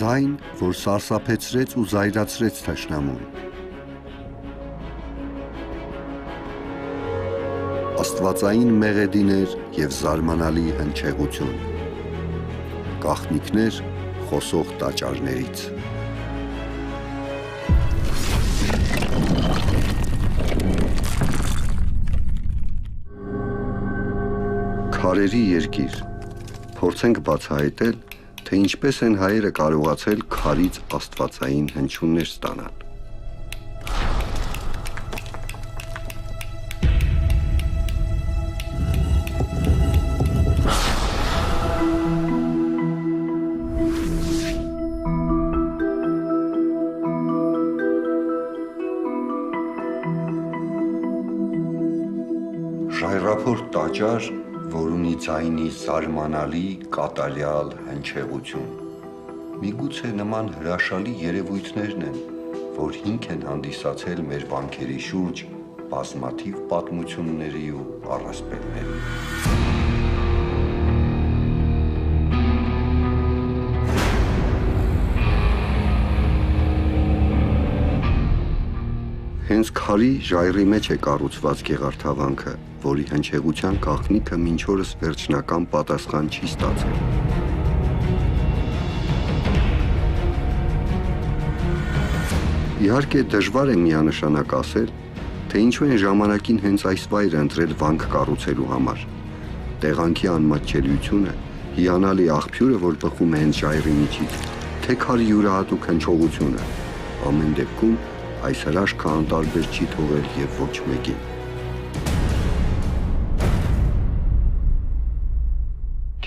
Ձայն, որ սարսափեցրեց ու զայրացրեց թշնամուն։ Աստվածային մեղեդիներ և զարմանալի հնչեղություն, գաղտնիքներ խոսող տաճարներից։ Քարերի երկիր, փորձենք բացահայտել, թե ինչպես են հայերը կարողացել քարից աստվածային հնչյուններ ստանալ։ Ժայռափոր տաճար, որ ունի ձայնի զարմանալի, կատարյալ հնչեղություն։ Միգուցե նման հրաշալի երևույթներն են, որ հիմք են հանդիսացել մեր վանքերի շուրջ բազմաթիվ պատմությունների ու առասպելների։ Հենց քարի ժայռի մեջ է կառուցված գեղարդավանքը, որի հնչեղության գաղտնիքը մինչ օրս վերջնական պատասխան չի ստացել։ Իհարկե դժվար է միանշանակ ասել, թե ինչու են ժամանակին հենց այս վայրը ընտրել վանք կառուցելու համար։ Տեղանքի անմատչելիությունը, հիանալի աղբյուրը, որ բխում է հենց ժայռի միջից, թե քարի յուրահատուկ հնչողությունը, ամեն դեպքում այս հրաշքը անտարբեր չի թողել և ոչ մեկին։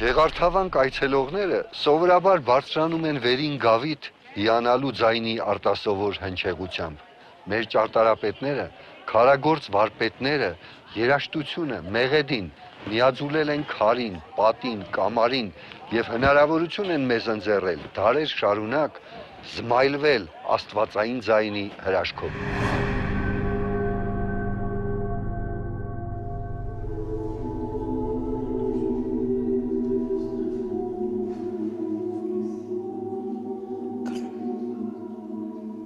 Գեղարդավանք այցելողները սովորաբար բարձրանում են վերին գավիթ հիանալու ձայնի արտասովոր հնչեղությամբ։ Մեր ճարտարապետները, քարագործ վարպետները երաժշտությունը, մեղեդին միաձուլել են քարին, պատին, կամարին և հնարավորություն են մեզ ընձեռել դարեր շարունակ զմայլվել աստվածային ձայնի հրաշքով։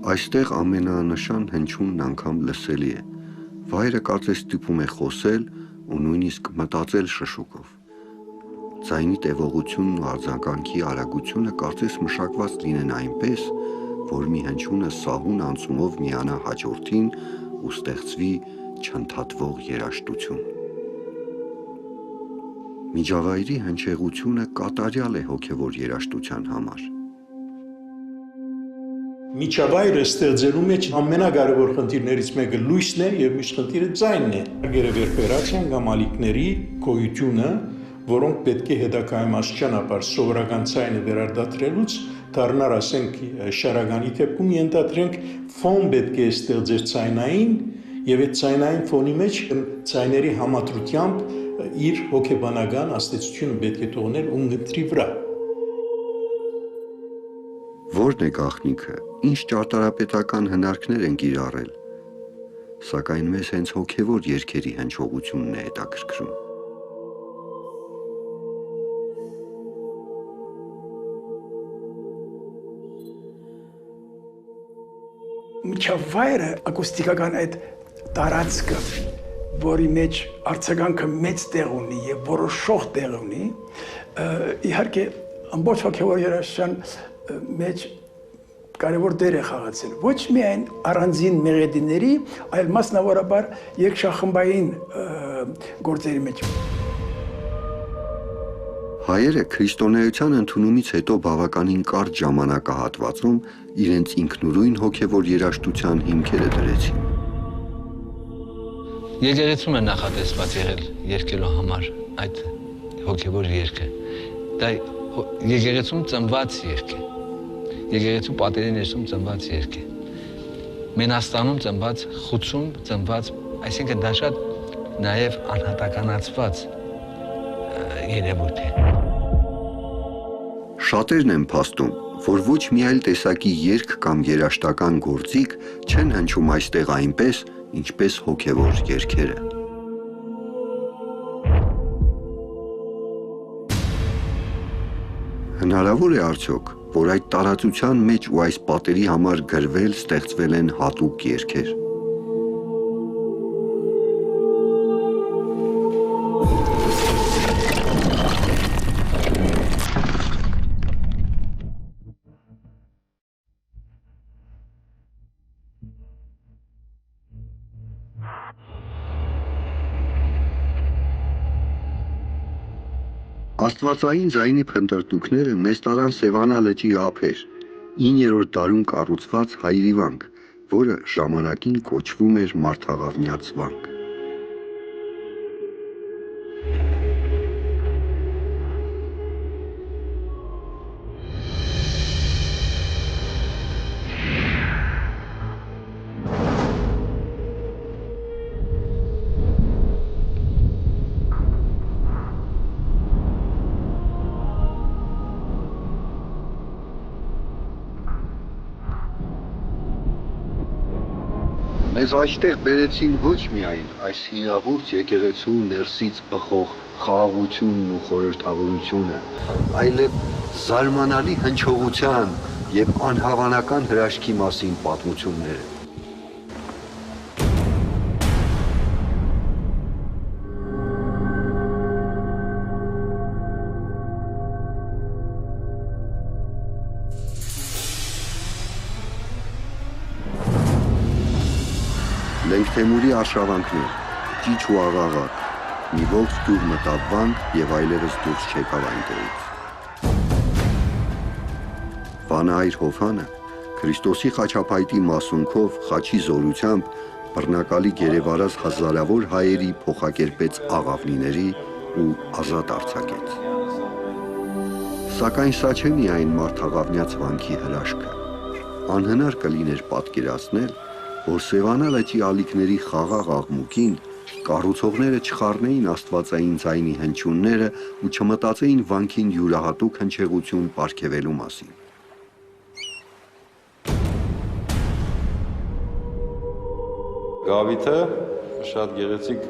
Այստեղ ամենաանշան հնչյունն անգամ լսելի է։ Վայրը կարծես ստիպում է խոսել ու նույնիսկ մտածել շշուկով։ Ձայնի տևողությունն ու արձագանքի արագությունը կարծես մշակված լինեն այնպես, որ մի հնչյունը սահուն անցումով միանա հաջորդին ու ստեղծվի չընդհատվող երաժշտություն։ Միջավայրի հնչեղությունը կատարյալ է հոգևոր երաժշտության համար։ Միջավայրը ստեղծելու մեջ ամենակարևոր խնդիրներից մեկը լույսն է և մյուս խնդիրը ձայնն է։ Գերեվերբերացիան կամ ալիքների գոյությունը, որոնք պետք է հետագայում ճանապարհ սովորական ձայնը վերարտադրելուց դառնար, ասենք, շարականի դեպքում ենթադրենք ֆոն պետք է ստեղծեր ձայնային և այդ ձայնային ֆոնի մեջ ձայների համադրությամբ իր հոգեբանական ազդեցությունը պետք է թողնել ունգընտրի վրա։ Որն է գաղտնիքը, ինչ ճարտարապետական հնարքներ են կիրառել, սակայն մեզ հենց հոգևոր երգերի հնչողությունն է հետաքրքրում։ Միջավայրը ակուստիկական այդ տարածքը, որի մեջ արձագանքը մեծ տեղ ունի և որոշող տեղ ունի, իհարկե ամբողջ հոգևոր երաժշտության մեջ կարևոր դեր է խաղացել ոչ միայն առանձին մեղեդիների, այլ մասնավորաբար երգչախմբային գործերի մեջ։ Հայերը քրիստոնեության ընդունումից հետո բավականին կարճ ժամանակահատվածում իրենց ինքնուրույն հոգևոր երաժշտության հիմքերը դրեցին։ Եկեղեցում է նախատեսված եղել երգելու համար այդ հոգևոր երգը։ Դա եկեղեցում ծնված երգ է։ Եկեղեցու պատերի ներսում ծնված երգ է։ Մենաստանում ծնված, խուցում ծնված, այսինքն դա շատ նաև անհատականացված երևույթ է։ Շատերն են փաստում, որ ոչ մի այլ տեսակի երգ կամ երաժշտական գործիք չեն հնչում այստեղ այնպես, ինչպես հոգևոր երգերը։ Հնարավոր է արդյոք որ այդ տարածության մեջ ու այս պատերի համար գրվել, ստեղծվել են հատուկ երգեր։ Աստվածային ձայնի փնտրտուքները մեզ տարան Սևանա լճի ափեր, 9-րդ դարում կառուցված հայրիվանք, որը ժամանակին կոչվում էր Մարդաղավնյաց վանք։ Մեզ այստեղ բերեցին ոչ միայն այս հինավուրց եկեղեցու ներսից բխող խաղաղությունն ու խորհրդավորությունը, այլև զարմանալի հնչողության եւ անհավանական հրաշքի մասին պատմությունները։ Լենգթեմուրի արշավանքներ, ճիչ ու աղաղակ, մի ողջ գյուղ մտավ վանք եւ այլևս դուրս չեկավ այնտեղից։ Վանահայր Հովհանը Քրիստոսի խաչապայտի մասունքով խաչի զորությամբ բռնակալի գերեվարած հազարավոր հայերի փոխակերպեց աղավնիների ու ազատ արձակեց։ Սակայն սա չէ միայն Մարդաղավնյաց վանքի հրաշքը։ Անհնար կլիներ պատկերացնել, որ Սևանա լճի ալիքների խաղաղ աղմուկին կառուցողները չխառնեին աստվածային ձայնի հնչյունները ու չմտածեին վանքին յուրահատուկ հնչեղություն պարգևելու մասին։ Գավիթը շատ գեղեցիկ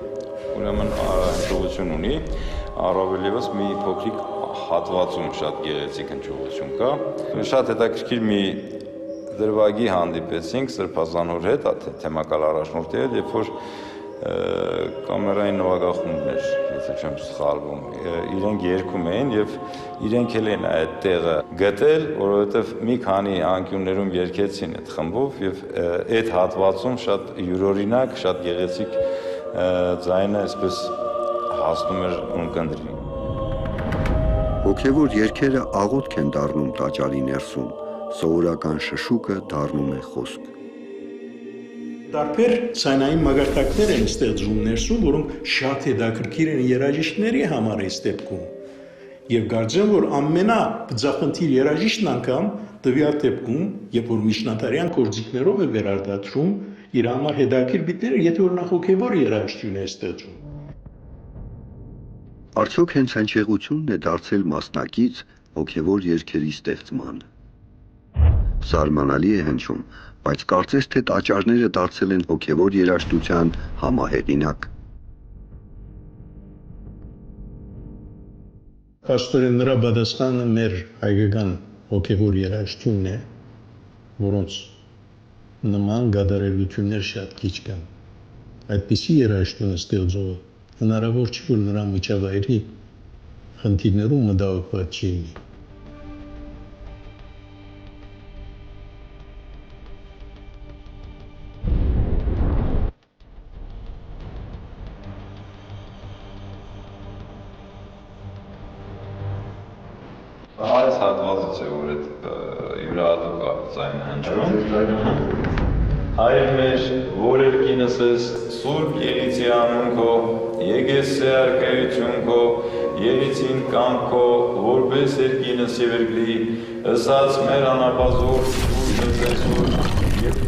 ուրեմն հնչողություն ունի, առավել ևս մի փոքրիկ հատվածում շատ գեղեցիկ հնչողություն կա։ Շատ հետաքրքիր մի դրվագի հանդիպեցինք Սրբազանոր հետ, թեմակալ առաջնորդի հետ, երբ որ կամերային նվագախումբն էր, եթե չեմ սխալվում, իրենք երգում էին եւ իրենք էլ են այդ տեղը գտել, որովհետեւ մի քանի անկյուններում երգեցին այդ խմբով եւ այդ հատվածում շատ յուրօրինակ, շատ գեղեցիկ ձայնը այսպես հասնում էր ունկնդրի։ Հոգևոր երգերը աղոթք են դառնում տաճարի ներսում, սովորական շշուկը դառնում է խոսք։ Տարբեր ցանային մագարտակներ են ստեղծում ներսում, որոնք շատ հետաքրքիր են երաժիշտների համար այս դեպքում։ Եվ կարծեմ, որ ամենաբծախնդիր երաժիշտն անգամ տվյալ դեպքում, երբ որ միջնադարյան գործիքներով է վերարտադրում, իր համար հետաքրքիր բիտները, եթե որ նա հոգևոր երաժշտություն է ստեղծում։ Արդյոք հենց հնչեղությունն է դարձել մասնակից հոգևոր երգերի ստեղծմանը։ Զարմանալի է հնչում, բայց կարծես թե տաճարները դարձել են հոգևոր երաժշտության համահեղինակ։ Աստորեն նրա պատասխանը մեր հայկական հոգևոր երաժշտությունն է, որոնց նման գադարելություններ շատ քիչ կան։ Այդպիսի երաժշտությունը ստեղծողը հնարավոր չի, որ նրա միջավայրի խնդիրներում մտահոգված չի լինի։ Այս հատվածից է, որ այդ յուրահատուկ ձայնը հնչում։ Հայր մեր, որ երկինս ես, Սուրբ Եղիցի անուն քո, եկես սե արքայություն քո, Եղիցին կամ քո, որպես երկինս եւ երկրի, ըսած մեր անապազոր, ուժեցեսուր, եւ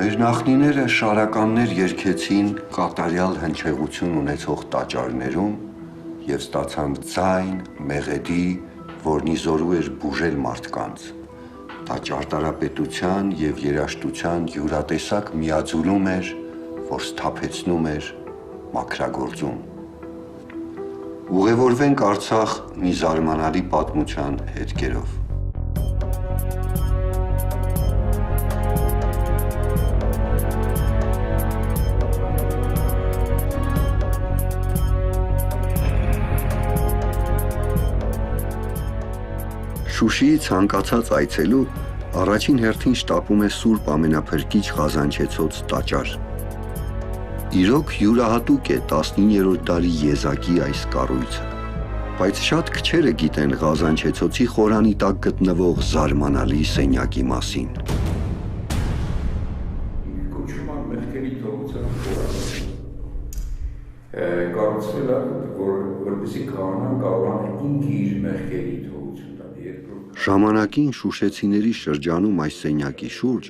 Մեր նախնիները շարականներ երգեցին կատարյալ հնչեղություն ունեցող տաճարներում եւ ստացան ձայն, մեղեդի, որն իզորու էր բուժել մարդկանց։ Դա ճարտարապետության եւ երաժշտության յուրատեսակ միաձուլում էր, որ սթափեցնում էր մաքրագործում։ Ուղևորվենք Արցախ մի զարմանալի պատմության հետքերով։ Շուշիի ցանկացած այցելու առաջին հերթին շտապում է Սուրբ Ամենափրկիչ Ղազանչեցոց տաճար։ Իրոք յուրահատուկ է 19-րդ դարի եզակի այս կառույցը, բայց շատ քչերը գիտեն Ղազանչեցոցի խորանի տակ գտնվող զարմանալի սենյակի մասին։ Կոչվում է մեղքերի թողության խորանը։ Կառուցվել է, որպեսզի քահանան կարողանա ինքը իր մեղքերի թողություն տալ։ Ժամանակին շուշեցիների շրջանում այս սենյակի շուրջ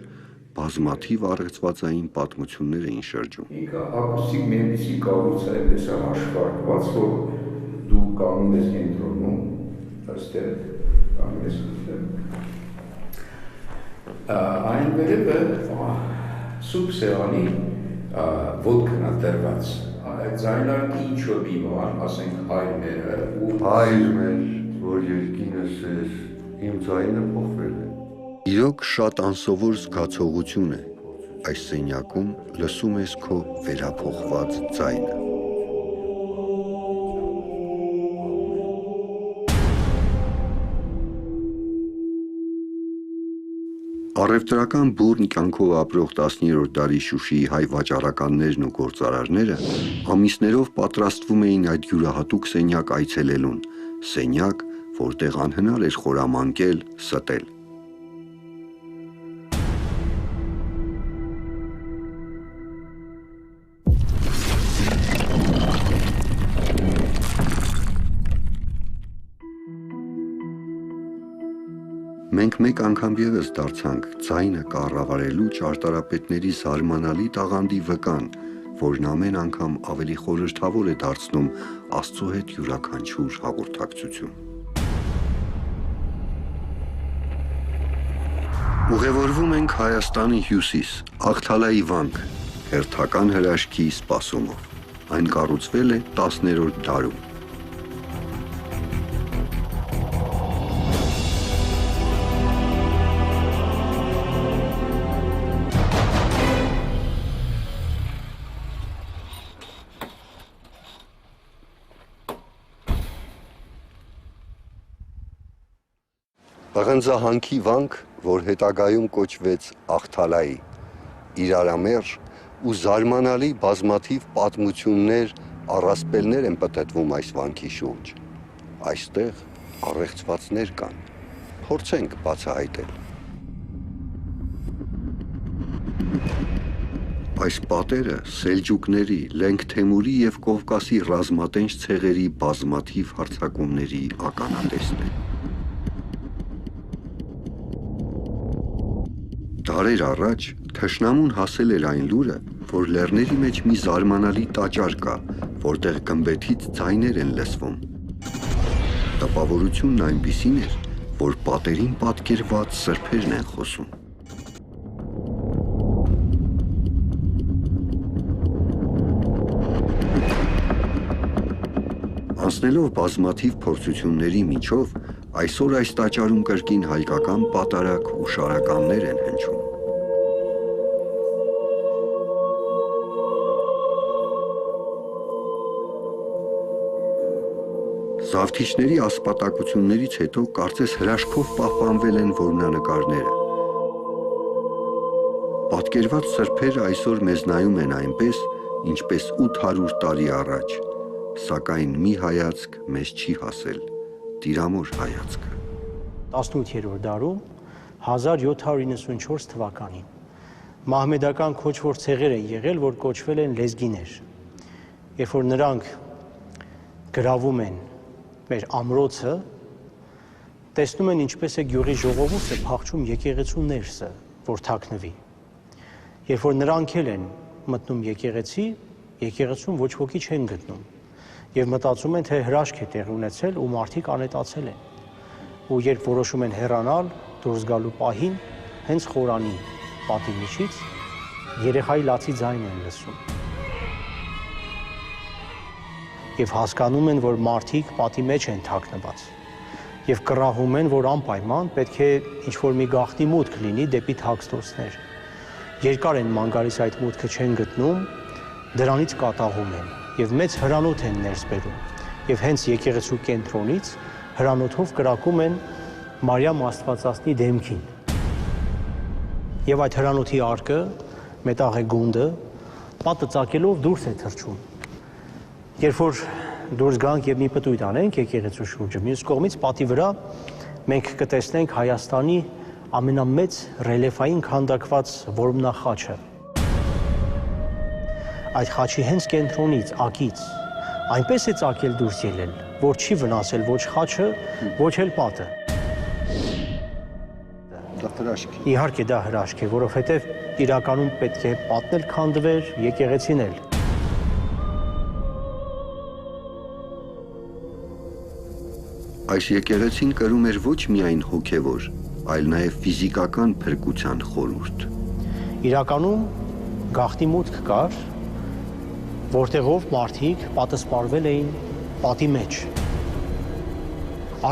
բազմաթիվ առեղծվածային պատմություններ էին շրջում։ Ինքը ակուստիկ մենպիսի կառույց է, այնպես է հաշվարկված, որ դու կանգնում ես կենտրոնում, այստեղ կանգնում ես այն վերևը սուրբ սեղանի ոտքն է դրված։ Ձայնարկի ինչ-որ մի բան, ասենք հայրները ու Հայր մեր, որ երկինս ես, իմ ձայնը փոխվել է։ Իրոք շատ անսովոր զգացողություն է այս սենյակում լսում ես քո վերափոխված ձայնը։ Առևտրական բուռն կյանքով ապրող 10-րդ դարի Շուշիի հայ վաճառականներն ու գործարարները ամիսներով պատրաստվում էին այդ յուրահատուկ սենյակ այցելելուն, սենյակ, որտեղ անհնար էր խորամանկել, ստել։ Մենք մեկ անգամ ևս դարձանք ձայնը կառավարելու ճարտարապետների զարմանալի տաղանդի վկան, որն ամեն անգամ ավելի խորհրդավոր է դարձնում Աստծո հետ յուրաքանչյուր հաղորդակցություն։ Ուղևորվում ենք Հայաստանի հյուսիս, Աղթալայի վանք, հերթական հրաշքի սպասումով։ Այն կառուցվել է 10-րդ դարում։ Պղնձահանքի վանք, որ հետագայում կոչվեց Աղթալայի, իրարամերժ ու զարմանալի բազմաթիվ պատմություններ, առասպելներ են պտտվում այս վանքի շուրջ։ Այստեղ առեղծվածներ կան, փորձենք բացահայտել։ Այս պատերը Սելջուկների, Լենգ Թեմուրի և Կովկասի ռազմատենչ ցեղերի բազմաթիվ հարձակումների ականատեսն են։ Դարեր առաջ թշնամուն հասել էր այն լուրը, որ լեռների մեջ մի զարմանալի տաճար կա, որտեղ գմբեթից ձայներ են լսվում։ Տպավորությունն այնպիսին էր, որ պատերին պատկերված սրբերն են խոսում։ Անցնելով բազմաթիվ փորձությունների միջով, այսօր այս տաճարում կրկին հայկական պատարագ ու շարականներ են հնչում։ Զավթիչների ասպատակություններից հետո կարծես հրաշքով պահպանվել են որմնանկարները։ Պատկերված սրբերը այսօր մեզ նայում են այնպես, ինչպես 800 տարի առաջ, սակայն մի հայացք մեզ չի հասել, տիրամոր հայացքը։ 18-րդ դարում 1794 թվականին մահմեդական քոչվոր ցեղեր են եղել, որ կոչվել են լեզգիներ։ Երբ որ նրանք գրավում են մեր ամրոցը, տեսնում են ինչպես է գյուղի ժողովուրդը փախչում եկեղեցու ներսը, որ թաքնվի։ Երբ որ նրանք են մտնում եկեղեցում ոչ ոքի չեն գտնում եւ մտածում են, թե հրաշք է տեղի ունեցել ու մարդիկ անետացել են։ Ու երբ որոշում են հեռանալ, դուրս գալու պահին, հենց խորանի պատի միջից երեխայի լացի ձայն են լսում։ եւ հասկանում են, որ մարդիկ պատի մեջ են թաքնված եւ կռահում են, որ անպայման պետք է ինչ-որ մի գաղտնի մուտք լինի դեպի թաքստոցներ։ Երկար են ման գալիս այդ մուտքը չեն գտնում, դրանից կատաղում են եւ մեծ հրանոթ են ներս բերում եւ հենց եկեղեցու կենտրոնից հրանոթով կրակում են Մարիամ Աստվածածնի դեմքին։ Եվ այդ հրանոթի արկը, մետաղե գունդը, պատը ծակելով դուրս է թռչում։ Երբ որ դուրս գանք եւ մի պտույտ անենք եկեղեցու շուրջը, մյուս կողմից պատի վրա մենք կտեսնենք Հայաստանի ամենամեծ ռելիեֆային քանդակված որմնախաչը։ Այդ խաչի հենց կենտրոնից, ակից, այնպես է ծակել դուրս ելել, որ չի վնասել ոչ խաչը, ոչ էլ պատը։ Դա հրաշք է։ Իհարկե դա հրաշք է, որովհետև իրականում պետք է պատն էլ քանդվեր, եկեղեցին էլ։ Այս եկեղեցին կրում էր ոչ միայն հոգևոր, այլ նաև ֆիզիկական փրկության խորհուրդ։ Իրականում գաղտնի մուտք կար, որտեղով մարդիկ պատասպարվել էին պատի մեջ։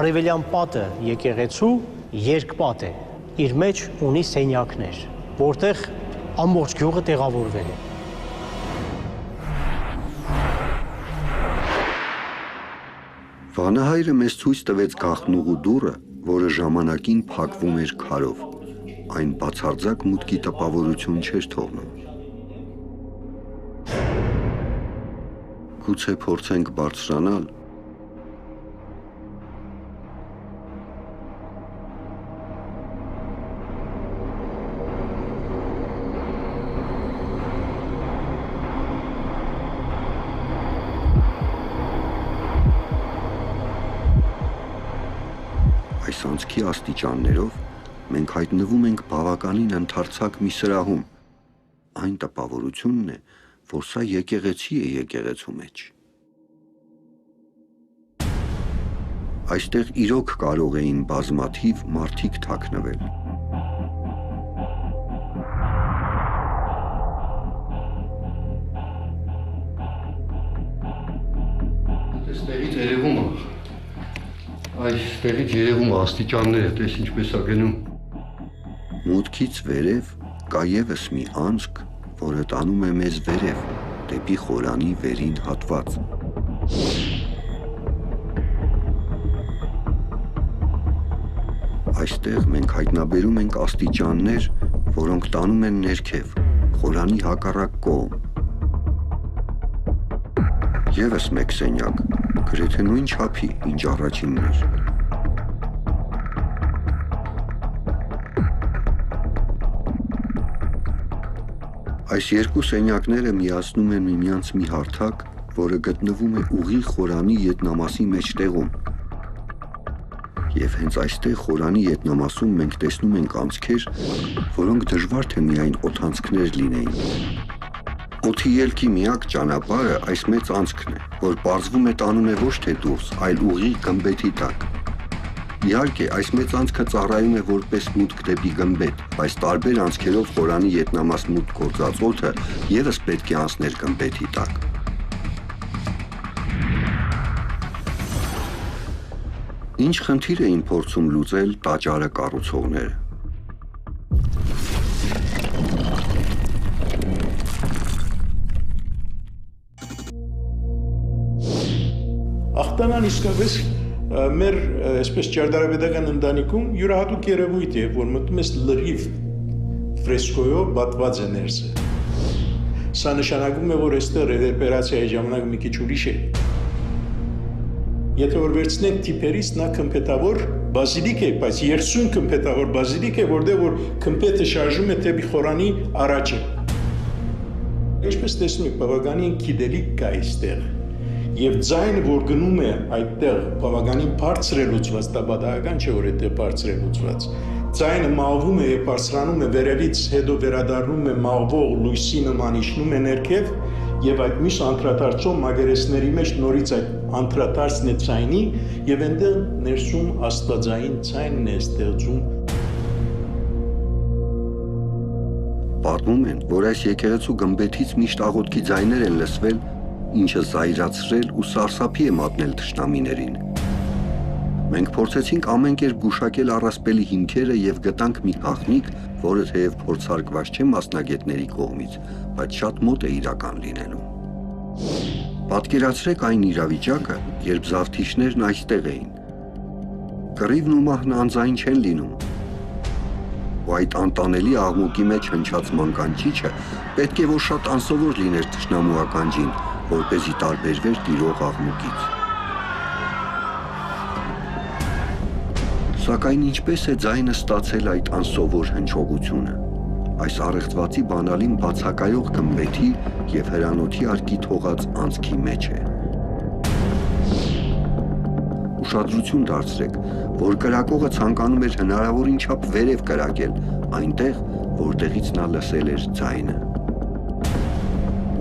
Արևելյան պատը եկեղեցու երկպատ է, իր մեջ ունի սենյակներ, որտեղ ամբողջ գյուղը տեղավորվել է։ Վանահայրը մեզ ցույց տվեց գաղտնուղու դուռը, որը ժամանակին փակվում էր քարով։ Այն բացարձակ մուտքի տպավորություն չէր թողնում։ Գուցե փորձենք բարձրանալ։ Այս անցքի աստիճաններով մենք հայտնվում ենք բավականին ընդարձակ մի սրահում։ Այն տպավորությունն է, որ սա եկեղեցի է եկեղեցու մեջ։ Այստեղ իրոք կարող էին բազմաթիվ մարդիկ թաքնվել։ Այստեղից երևում է։ Այստեղից երևում է աստիճանները, տես ինչպես է գնում։ Մուտքից վերև կա ևս մի անցք, որը տանում է մեզ վերև, դեպի խորանի վերին հատված։ Այստեղ մենք հայտնաբերում ենք աստիճաններ, որոնք տանում են ներքև, խորանի հակառակ կողմ։ ԵՒս մեկ սենյակ, գրեթե նույն չափի, ինչ առաջինն էր։ Այս երկու սենյակները միացնում են միմյանց մի հարթակ, որը գտնվում է ուղիղ խորանի ետնամասի մեջտեղում։ Եվ հենց այստեղ խորանի ետնամասում մենք տեսնում ենք անցքեր, որոնք դժվար թե միայն օդանցքներ լինեին։ Օդի ելքի միակ ճանապարհը այս մեծ անցքն է, որ պարզվում է տանում է ոչ թե դուրս, այլ ուղիղ գմբեթի տակ։ Իհարկե, այս մեծ անցքը ծառայում է որպես մուտք դեպի գմբեթ, բայց տարբեր անցքերով խորանի ետնամաս մուտք գործած օդը ևս պետք է անցներ գմբեթի տակ։ Ինչ խնդիր էին փորձում լուծել տաճարը կառուցողները։ Ախտանան իսկապես մեր այսպես ճարտարապետական ընտանիքում յուրահատուկ երևույթ է, որ մտնում ես լրիվ ֆրեսկոյով պատված է ներսը։ Սա նշանակում է, որ այստեղ ռևերբերացիայի ժամանակ մի քիչ ուրիշ է։ Եթե որ վերցնենք տիպերից, նա քմփետավոր բազիլիկ է, բայց երսուն քմփետավոր բազիլիկ է, որտեղ որ քմփետը շարժում է դեպի խորանի առաջը։ Ինչպես տեսնում եք, բավականին գիտելիք կա այստեղ։ Եվ ձայնը, որ գնում է այդտեղ բավականին բարձր է լուծված, դա պատահական չէ, որ այդտեղ բարձր է լուծված։ Ձայնը մաղվում է եւ բարձրանում է վերևից, հետո վերադառնում է մաղվող լույսի նման իջնում է ներքև եւ այդ միշտ անդրադարձով մագերեսների մեջ նորից այդ անդրադարձն է ձայնի եւ այնտեղ ներսում աստվածային ձայնն է ստեղծում։ Պատմում են, որ այս եկեղեցու գմբեթից միշտ աղոթքի ձայներ են լսվել ինչը զայրացրել ու սարսափի է մատնել թշնամիներին։ Մենք փորձեցինք ամեն կերպ գուշակել առասպելի հիմքերը եւ գտանք մի հաղթնիկ, որը թեև փորձարկված չէ մասնագետների կողմից, բայց շատ մոտ է իրական լինելու։ Պատկերացրեք այն իրավիճակը, երբ զավթիչներն այստեղ էին։ Կռիվն ու մահն անձայն չեն լինում։ Ու այդ անտանելի աղմուկի մեջ հնչած մանկանչիչը պետք է որ շատ անսովոր լիներ թշնամու ականջին, որպեսզի տարբերվեր տիրող աղմուկից։ Սակայն ինչպես է ձայնը ստացել այդ անսովոր հնչողությունը։ Այս առեղծվածի բանալին բացակայող գմբեթի եւ հրանոթի արկի թողած անցքի մեջ է։ Ուշադրություն դարձրեք, որ կրակողը ցանկանում էր հնարավորին չափ վերև կրակել, այնտեղ, որտեղից նա լսել էր ձայնը։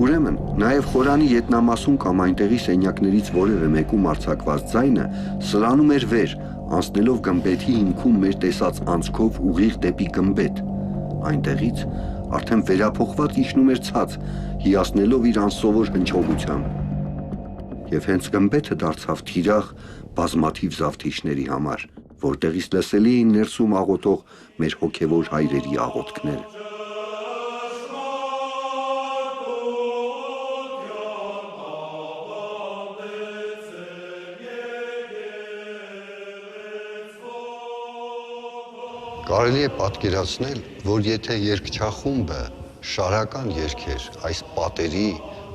Ուրեմն, նաև խորանի ետնամասում կամ այնտեղի սենյակներից որևէ մեկում արձակված ձայնը սլանում էր վեր, անցնելով գմբեթի հիմքում մեր տեսած անցքով ուղիղ դեպի գմբեթ։ Այնտեղից արդեն վերափոխված իջնում էր ցած, հիասնելով իր անսովոր հնչողությամբ։ Եվ հենց գմբեթը դարձավ թիրախ բազմաթիվ զավթիչների համար, որտեղից լսելի էին ներսում աղոթող մեր հոգևոր հայրերի աղոթքները։ Կարելի է պատկերացնել, որ եթե երգչախումբը շարական երգեր այս պատերի,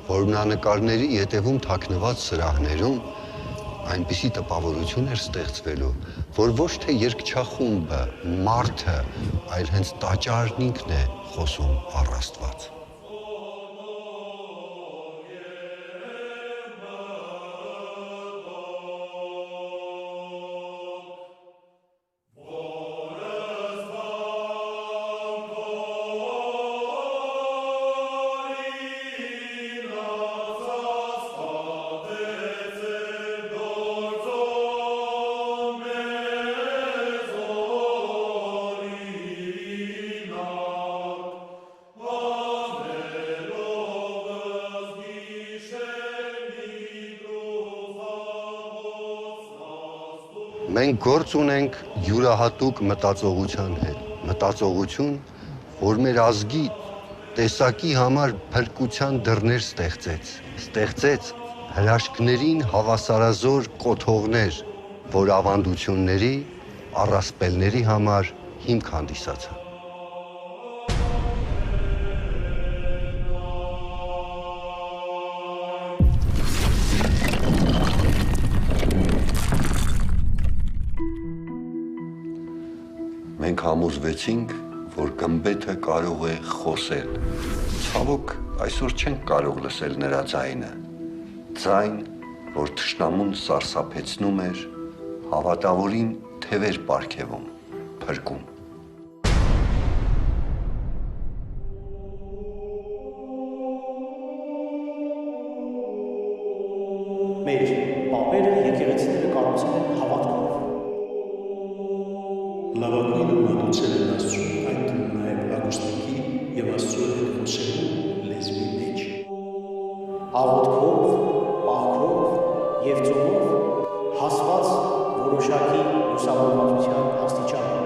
որմնանկարների ետևում թաքնված սրահներում, այնպիսի տպավորություն էր ստեղծվելու, որ ոչ թե երգչախումբը, մարդը, այլ հենց տաճարն ինքն է խոսում առ Աստված։ Մենք գործ ունենք յուրահատուկ մտածողության հետ, մտածողություն, որ մեր ազգի տեսակի համար փրկության դռներ ստեղծեց հրաշքներին հավասարազոր կոթողներ, որ ավանդությունների, առասպելների համար հիմք հանդիսացան։ Մենք համոզվեցինք, որ գմբեթը կարող է խոսել։ Ցավոք, այսօր չենք կարող լսել նրա ձայնը։ Ձայն, որ թշնամուն սարսափեցնում էր, հավատավորին թևեր պարգևում, փրկում։ Մեր պապերը եկեղեցիները կառուցել են հավատքով։ Լավագույնը մատուցել են Աստծուն, այդ թվում նաև ագուստիկի եւ Աստծո հետ խոսելու լեզվի մեջ։ Աղոթքով, պահքով եւ ծովով հասված որոշակի լուսավորվածության աստիճան։